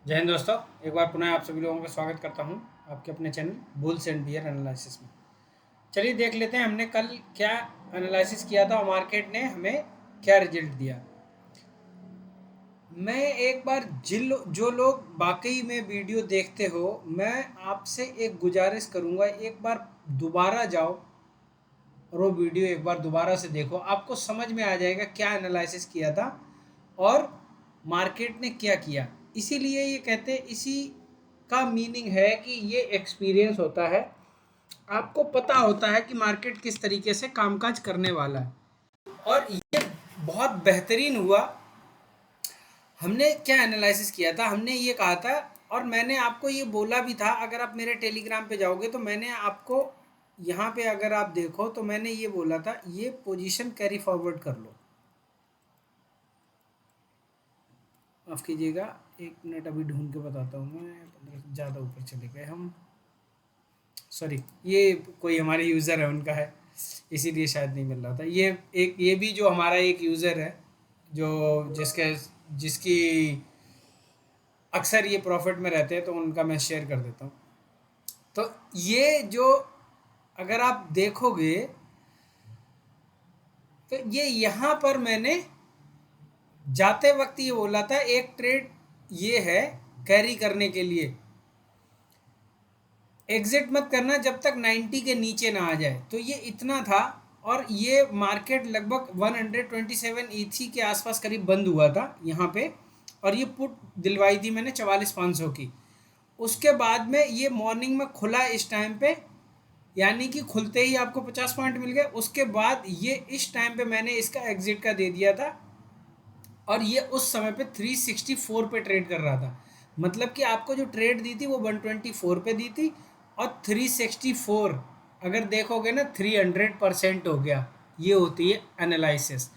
जय हिंद दोस्तों। एक बार पुनः आप सभी लोगों का स्वागत करता हूं आपके अपने channel bulls and bear analysis में। चलिए देख लेते हैं हमने कल क्या एनालिसिस किया था और मार्केट ने हमें क्या रिजल्ट दिया। मैं एक बार जो लोग वाकई में वीडियो देखते हो, मैं आपसे एक गुजारिश करूंगा, एक बार दोबारा जाओ और वो वीडियो एक बार दोबारा से देखो। आपको समझ में आ जाएगा क्या एनालिसिस किया था और मार्केट ने क्या किया। इसीलिए ये कहते हैं, इसी का मीनिंग है कि ये एक्सपीरियंस होता है, आपको पता होता है कि मार्केट किस तरीके से कामकाज करने वाला है। और ये बहुत बेहतरीन हुआ। हमने क्या एनालिसिस किया था, हमने ये कहा था और मैंने आपको ये बोला भी था, अगर आप मेरे टेलीग्राम पे जाओगे तो मैंने आपको यहाँ पे अगर आप देखो तो मैंने ये बोला था, ये पोजीशन कैरी फॉरवर्ड कर लो। माफ़ कीजिएगा, एक मिनट अभी ढूंढ के बताता हूँ मैं, ज़्यादा ऊपर चले गए हम। सॉरी, ये कोई हमारे यूज़र है उनका है, इसीलिए शायद नहीं मिल रहा था। ये भी जो हमारा एक यूज़र है, जो जिसकी अक्सर ये प्रॉफिट में रहते हैं, तो उनका मैं शेयर कर देता हूँ। तो ये जो अगर आप देखोगे तो ये यहाँ पर मैंने जाते वक्त ये बोला था, एक ट्रेड ये है कैरी करने के लिए, एग्जिट मत करना जब तक 90 के नीचे ना आ जाए। तो ये इतना था और ये मार्केट लगभग 127 ईथी के आसपास करीब बंद हुआ था यहाँ पे। और ये पुट दिलवाई थी मैंने 44,500 की। उसके बाद में ये मॉर्निंग में खुला इस टाइम पे, यानी कि खुलते ही आपको 50 पॉइंट मिल गए। उसके बाद ये इस टाइम पे मैंने इसका एग्जिट का दे दिया था और ये उस समय पे 364 पे ट्रेड कर रहा था। मतलब कि आपको जो ट्रेड दी थी वो 124 पे दी थी और 364 अगर देखोगे ना 300% हो गया। ये होती है एनालिसिस।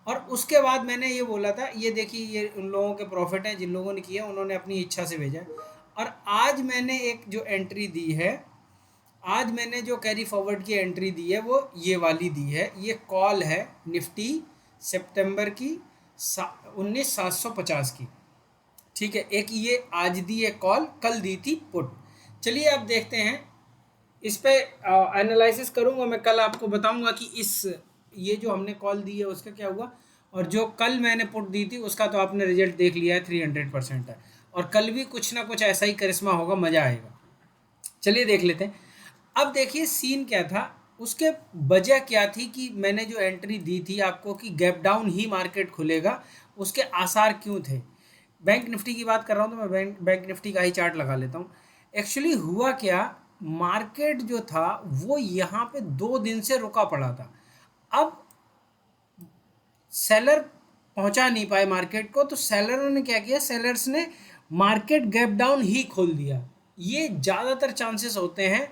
और उसके बाद मैंने ये बोला था, ये देखिए ये उन लोगों के प्रॉफिट हैं जिन लोगों ने किया, उन्होंने अपनी इच्छा से भेजा। और आज मैंने एक जो एंट्री दी है, आज मैंने जो कैरी फॉरवर्ड की एंट्री दी है वो ये वाली दी है। ये कॉल है निफ्टी सितंबर की 19,750 की। ठीक है, एक ये आज दी है कॉल, कल दी थी पुट। चलिए अब देखते हैं इस पे एनालिसिस करूंगा मैं, कल आपको बताऊंगा कि इस ये जो हमने कॉल दी है उसका क्या हुआ। और जो कल मैंने पुट दी थी उसका तो आपने रिजल्ट देख लिया है, 300% है। और कल भी कुछ ना कुछ ऐसा ही करिश्मा होगा, मज़ा आएगा। चलिए देख लेते हैं। अब देखिए सीन क्या था, उसके वजह क्या थी कि मैंने जो एंट्री दी थी आपको कि गैप डाउन ही मार्केट खुलेगा, उसके आसार क्यों थे। बैंक निफ्टी की बात कर रहा हूँ तो मैं बैंक निफ्टी का ही चार्ट लगा लेता हूँ। एक्चुअली हुआ क्या, मार्केट जो था वो यहाँ पे 2 दिन से रुका पड़ा था। अब सेलर पहुंचा नहीं पाए मार्केट को, तो सेलरों ने क्या किया, सेलर्स ने मार्केट गैप डाउन ही खोल दिया। ये ज़्यादातर चांसेस होते हैं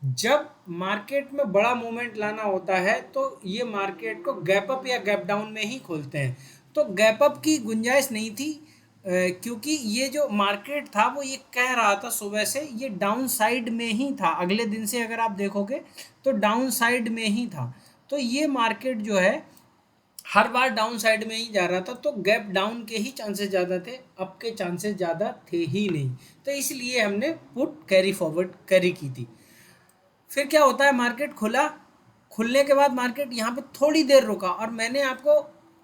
जब मार्केट में बड़ा मूवमेंट लाना होता है, तो ये मार्केट को गैप अप या गैप डाउन में ही खोलते हैं। तो गैप अप की गुंजाइश नहीं थी, क्योंकि ये जो मार्केट था वो ये कह रहा था सुबह से ये डाउन साइड में ही था। अगले दिन से अगर आप देखोगे तो डाउन साइड में ही था। तो ये मार्केट जो है हर बार डाउन साइड में ही जा रहा था, तो गैप डाउन के ही चांसेस ज़्यादा थे, अप के चांसेस ज़्यादा थे ही नहीं। तो इसलिए हमने पुट कैरी फॉरवर्ड कैरी की थी। फिर क्या होता है, मार्केट खुला, खुलने के बाद मार्केट यहाँ पे थोड़ी देर रुका और मैंने आपको,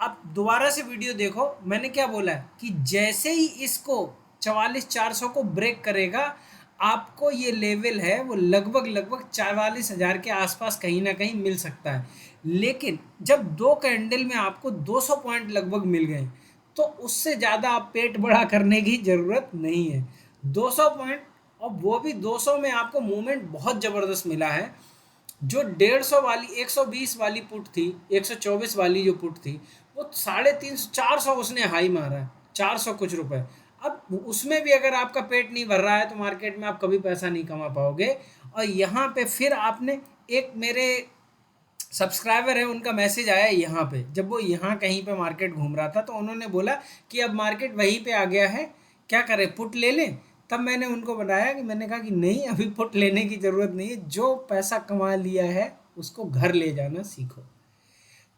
आप दोबारा से वीडियो देखो, मैंने क्या बोला है कि जैसे ही इसको 44,400 को ब्रेक करेगा, आपको ये लेवल है वो लगभग लगभग 44,000 के आसपास कहीं ना कहीं मिल सकता है। लेकिन जब दो कैंडल में आपको 200 पॉइंट लगभग मिल गए, तो उससे ज़्यादा आप पेट बड़ा करने की ज़रूरत नहीं है। 200 पॉइंट, और वो भी 200 में आपको मूवमेंट बहुत ज़बरदस्त मिला है। जो 150 वाली 120 वाली पुट थी, 124 वाली जो पुट थी, वो 350 400 उसने हाई मारा है, 400 कुछ रुपए। अब उसमें भी अगर आपका पेट नहीं भर रहा है तो मार्केट में आप कभी पैसा नहीं कमा पाओगे। और यहाँ पे फिर आपने, एक मेरे सब्सक्राइबर है उनका मैसेज आया यहाँ पे, जब वो यहाँ कहीं पे मार्केट घूम रहा था, तो उन्होंने बोला कि अब मार्केट वहीं पे आ गया है, क्या करें, पुट ले लें। तब मैंने उनको बताया कि, मैंने कहा कि नहीं, अभी पुट लेने की ज़रूरत नहीं है, जो पैसा कमा लिया है उसको घर ले जाना सीखो।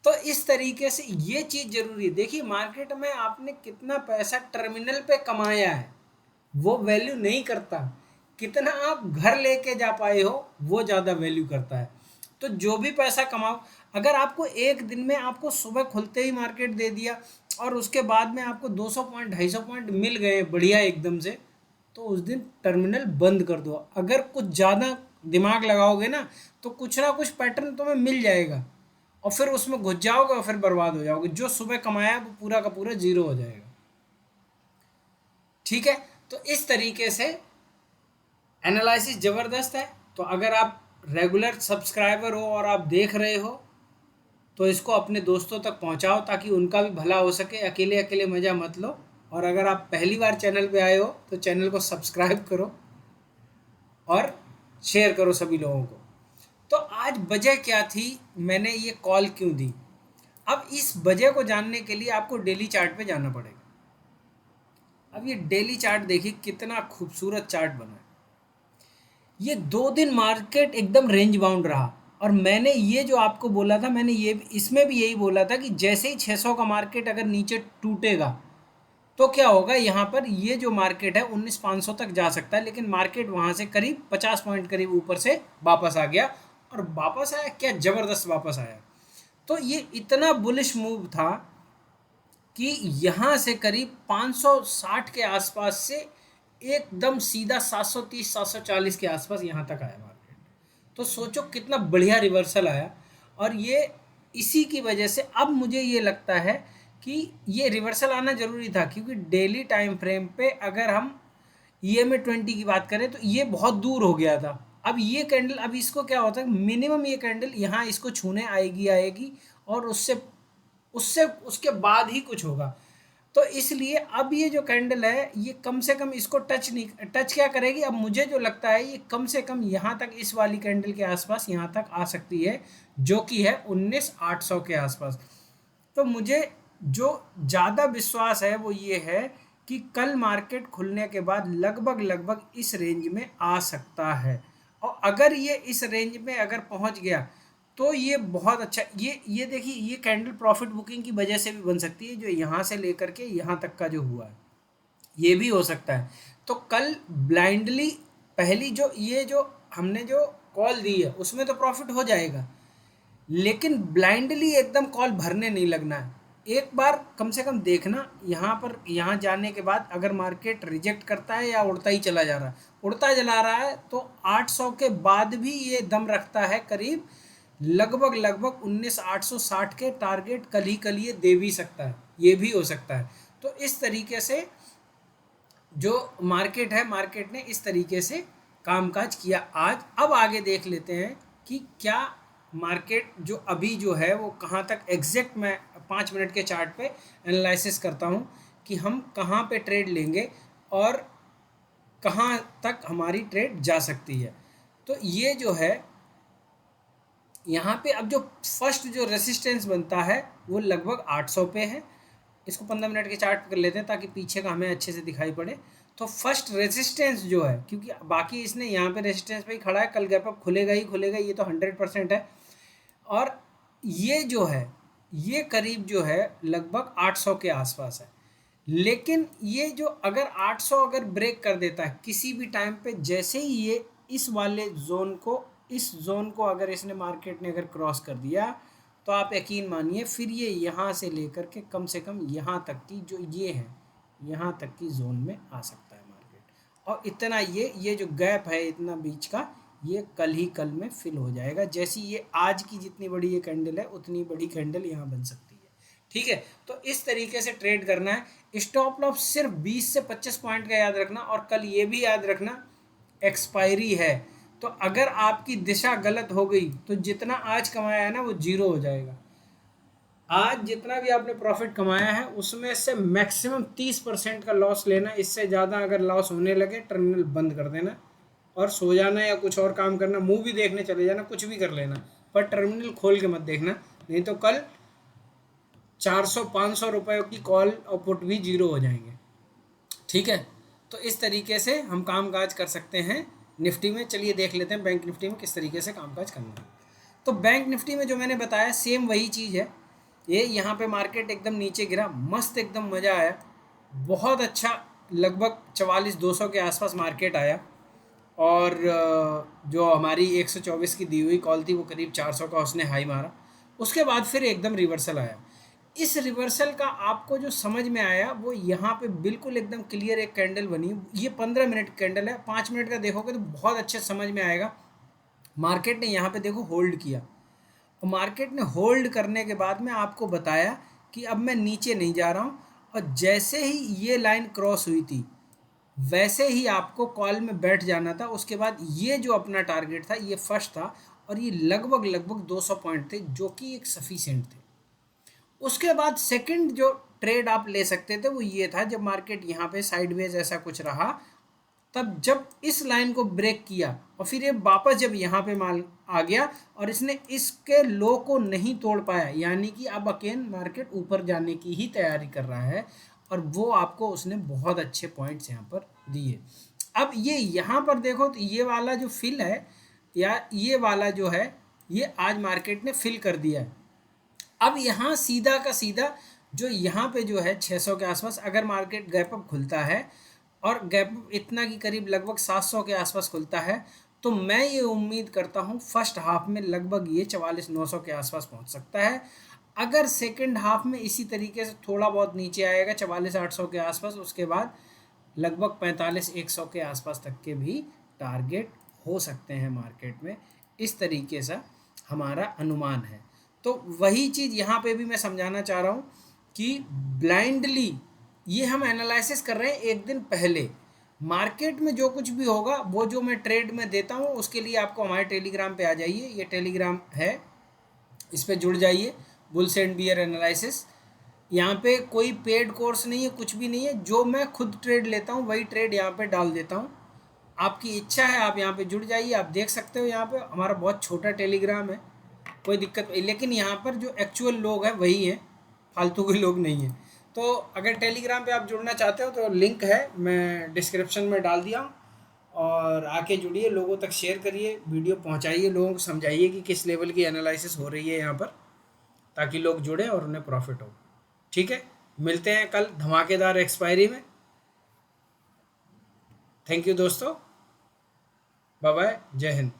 तो इस तरीके से ये चीज़ ज़रूरी है। देखिए मार्केट में आपने कितना पैसा टर्मिनल पे कमाया है, वो वैल्यू नहीं करता, कितना आप घर लेके जा पाए हो वो ज़्यादा वैल्यू करता है। तो जो भी पैसा कमाओ, अगर आपको एक दिन में आपको सुबह खुलते ही मार्केट दे दिया और उसके बाद में आपको 200 पॉइंट 250 पॉइंट मिल गए बढ़िया एकदम से, तो उस दिन टर्मिनल बंद कर दो। अगर कुछ ज़्यादा दिमाग लगाओगे ना तो कुछ ना कुछ पैटर्न तुम्हें मिल जाएगा और फिर उसमें घुस जाओगे और फिर बर्बाद हो जाओगे। जो सुबह कमाया वो पूरा का पूरा जीरो हो जाएगा। ठीक है, तो इस तरीके से एनालिसिस ज़बरदस्त है। तो अगर आप रेगुलर सब्सक्राइबर हो और आप देख रहे हो तो इसको अपने दोस्तों तक पहुंचाओ ताकि उनका भी भला हो सके। अकेले अकेले मज़ा मत लो। और अगर आप पहली बार चैनल पे आए हो तो चैनल को सब्सक्राइब करो और शेयर करो सभी लोगों को। तो आज वजह क्या थी, मैंने ये कॉल क्यों दी, अब इस वजह को जानने के लिए आपको डेली चार्ट पे जाना पड़ेगा। अब ये डेली चार्ट देखिए कितना खूबसूरत चार्ट बना है। ये 2 दिन मार्केट एकदम रेंज बाउंड रहा और मैंने ये जो आपको बोला था, मैंने ये इसमें भी यही बोला था कि जैसे ही 600 का मार्केट अगर नीचे टूटेगा तो क्या होगा, यहाँ पर ये जो मार्केट है 19,500 तक जा सकता है, लेकिन मार्केट वहाँ से करीब 50 पॉइंट करीब ऊपर से वापस आ गया। और वापस आया क्या, ज़बरदस्त वापस आया। तो ये इतना बुलिश मूव था कि यहाँ से करीब 560 के आसपास से एकदम सीधा 730 740 के आसपास यहाँ तक आया मार्केट। तो सोचो कितना बढ़िया रिवर्सल आया। और ये इसी की वजह से अब मुझे ये लगता है कि ये रिवर्सल आना ज़रूरी था, क्योंकि डेली टाइम फ्रेम पे अगर हम EMA 20 की बात करें तो ये बहुत दूर हो गया था। अब ये कैंडल, अब इसको क्या होता है, मिनिमम ये कैंडल यहाँ इसको छूने आएगी आएगी और उससे उससे उसके बाद ही कुछ होगा। तो इसलिए अब ये जो कैंडल है ये कम से कम इसको टच क्या करेगी, अब मुझे जो लगता है ये कम से कम यहाँ तक, इस वाली कैंडल के आसपास यहाँ तक आ सकती है, जो कि है 19,800 के आसपास। तो मुझे जो ज़्यादा विश्वास है वो ये है कि कल मार्केट खुलने के बाद लगभग लगभग इस रेंज में आ सकता है। और अगर ये इस रेंज में अगर पहुंच गया तो ये बहुत अच्छा, ये देखिए ये कैंडल प्रॉफिट बुकिंग की वजह से भी बन सकती है, जो यहाँ से लेकर के यहाँ तक का जो हुआ है ये भी हो सकता है। तो कल ब्लाइंडली पहली जो ये जो हमने जो कॉल दी है उसमें तो प्रॉफिट हो जाएगा, लेकिन ब्लाइंडली एकदम कॉल भरने नहीं लगना है। एक बार कम से कम देखना यहाँ पर, यहाँ जाने के बाद अगर मार्केट रिजेक्ट करता है या उड़ता ही चला जा रहा है, उड़ता चला रहा है तो 800 के बाद भी ये दम रखता है करीब लगभग लगभग 19,860 के टारगेट कल ही ये दे भी सकता है, ये भी हो सकता है। तो इस तरीके से जो मार्केट है, मार्केट ने इस तरीके से कामकाज किया आज। अब आगे देख लेते हैं कि क्या मार्केट जो अभी जो है वो कहाँ तक एग्जैक्ट, मैं 5 मिनट के चार्ट पे एनालिसिस करता हूँ कि हम कहाँ पे ट्रेड लेंगे और कहाँ तक हमारी ट्रेड जा सकती है। तो ये जो है यहाँ पे अब जो फर्स्ट जो रेसिस्टेंस बनता है वो लगभग 800 पे है। इसको 15 मिनट के चार्ट कर लेते हैं ताकि पीछे का हमें अच्छे से दिखाई पड़े। तो फर्स्ट रेजिस्टेंस जो है, क्योंकि बाकी इसने यहाँ पे रेजिस्टेंस पे ही खड़ा है, कल गैप अप खुलेगा ही खुलेगा, ये तो 100% है। और ये जो है ये करीब जो है लगभग 800 के आसपास है। लेकिन ये जो अगर 800 अगर ब्रेक कर देता है किसी भी टाइम पे, जैसे ही ये इस वाले जोन को, इस जोन को अगर इसने मार्केट ने अगर क्रॉस कर दिया तो आप यकीन मानिए फिर ये यहाँ से लेकर के कम से कम यहाँ तक की जो ये है, यहाँ तक की जोन में आ सकता है मार्केट। और इतना ये जो गैप है इतना बीच का, ये कल में फिल हो जाएगा। जैसी ये आज की जितनी बड़ी ये कैंडल है उतनी बड़ी कैंडल यहाँ बन सकती है। ठीक है, तो इस तरीके से ट्रेड करना है। स्टॉप लॉस सिर्फ 20 से 25 पॉइंट का याद रखना, और कल ये भी याद रखना एक्सपायरी है। तो अगर आपकी दिशा गलत हो गई तो जितना आज कमाया है ना वो जीरो हो जाएगा। आज जितना भी आपने प्रॉफिट कमाया है उसमें से मैक्सिमम 30% का लॉस लेना। इससे ज़्यादा अगर लॉस होने लगे टर्मिनल बंद कर देना और सो जाना या कुछ और काम करना, मूवी देखने चले जाना, कुछ भी कर लेना, पर टर्मिनल खोल के मत देखना, नहीं तो कल 400-500 रुपये की कॉल और पुट भी जीरो हो जाएंगे। ठीक है, तो इस तरीके से हम काम काज कर सकते हैं निफ्टी में। चलिए देख लेते हैं बैंक निफ्टी में किस तरीके से काम काज करना है। तो बैंक निफ्टी में जो मैंने बताया सेम वही चीज़ है। ये यहाँ पे मार्केट एकदम नीचे गिरा, मस्त एकदम मज़ा आया, बहुत अच्छा लगभग 44,200 के आसपास मार्केट आया और जो हमारी 124 की दी हुई कॉल थी वो करीब 400 का उसने हाई मारा। उसके बाद फिर एकदम रिवर्सल आया। इस रिवर्सल का आपको जो समझ में आया वो यहाँ पे बिल्कुल एकदम क्लियर एक कैंडल बनी। ये 15 मिनट कैंडल है, 5 मिनट का देखोगे तो बहुत अच्छे समझ में आएगा। मार्केट ने यहाँ पे देखो होल्ड किया, और मार्केट ने होल्ड करने के बाद में आपको बताया कि अब मैं नीचे नहीं जा रहा हूँ, और जैसे ही ये लाइन क्रॉस हुई थी वैसे ही आपको कॉल में बैठ जाना था। उसके बाद ये जो अपना टारगेट था ये फर्स्ट था, और ये लगभग लगभग 200 पॉइंट थे जो कि एक सफिशिएंट थे। उसके बाद सेकंड जो ट्रेड आप ले सकते थे वो ये था, जब मार्केट यहाँ पे साइडवेज ऐसा कुछ रहा, तब जब इस लाइन को ब्रेक किया और फिर ये वापस जब यहाँ पे माल आ गया और इसने इसके लो को नहीं तोड़ पाया, यानी कि अब अगेन मार्केट ऊपर जाने की ही तैयारी कर रहा है, और वो आपको उसने बहुत अच्छे पॉइंट्स यहाँ पर दिए। अब ये यहाँ पर देखो तो ये वाला जो फिल है या ये वाला जो है ये आज मार्केट ने फिल कर दिया है। अब यहाँ सीधा का सीधा जो यहाँ पे जो है 600 के आसपास अगर मार्केट गैप अप खुलता है, और गैप इतना कि करीब लगभग 700 के आसपास खुलता है, तो मैं ये उम्मीद करता हूँ फर्स्ट हाफ में लगभग ये 44,900 के आसपास पहुँच सकता है। अगर सेकंड हाफ में इसी तरीके से थोड़ा बहुत नीचे आएगा 44,800 के आसपास, उसके बाद लगभग 45,100 के आसपास तक के भी टारगेट हो सकते हैं मार्केट में। इस तरीके से हमारा अनुमान है। तो वही चीज़ यहाँ पे भी मैं समझाना चाह रहा हूँ कि ब्लाइंडली ये हम एनालिसिस कर रहे हैं एक दिन पहले। मार्केट में जो कुछ भी होगा वो जो मैं ट्रेड में देता हूँ उसके लिए आपको हमारे टेलीग्राम पे आ जाइए, ये टेलीग्राम है, इस पे जुड़ जाइए, बुल्स एंड बियर एनालिसिस। यहाँ पे कोई पेड कोर्स नहीं है, कुछ भी नहीं है, जो मैं खुद ट्रेड लेता हूँ वही ट्रेड यहाँ पे डाल देता हूँ। आपकी इच्छा है आप यहाँ पे जुड़ जाइए, आप देख सकते हो यहाँ पे हमारा बहुत छोटा टेलीग्राम है, कोई दिक्कत नहीं, लेकिन यहाँ पर जो एक्चुअल लोग हैं वही हैं, फालतू के लोग नहीं हैं। तो अगर टेलीग्राम पे आप जुड़ना चाहते हो तो लिंक है, मैं डिस्क्रिप्शन में डाल दिया हूँ, और आके जुड़िए, लोगों तक शेयर करिए, वीडियो पहुँचाइए, लोगों को समझाइए कि किस लेवल की एनालिसिस हो रही है यहाँ पर, ताकि लोग जुड़ें और उन्हें प्रॉफिट हो। ठीक है, मिलते हैं कल धमाकेदार एक्सपायरी में। थैंक यू दोस्तों, बाय बाय, जय हिंद।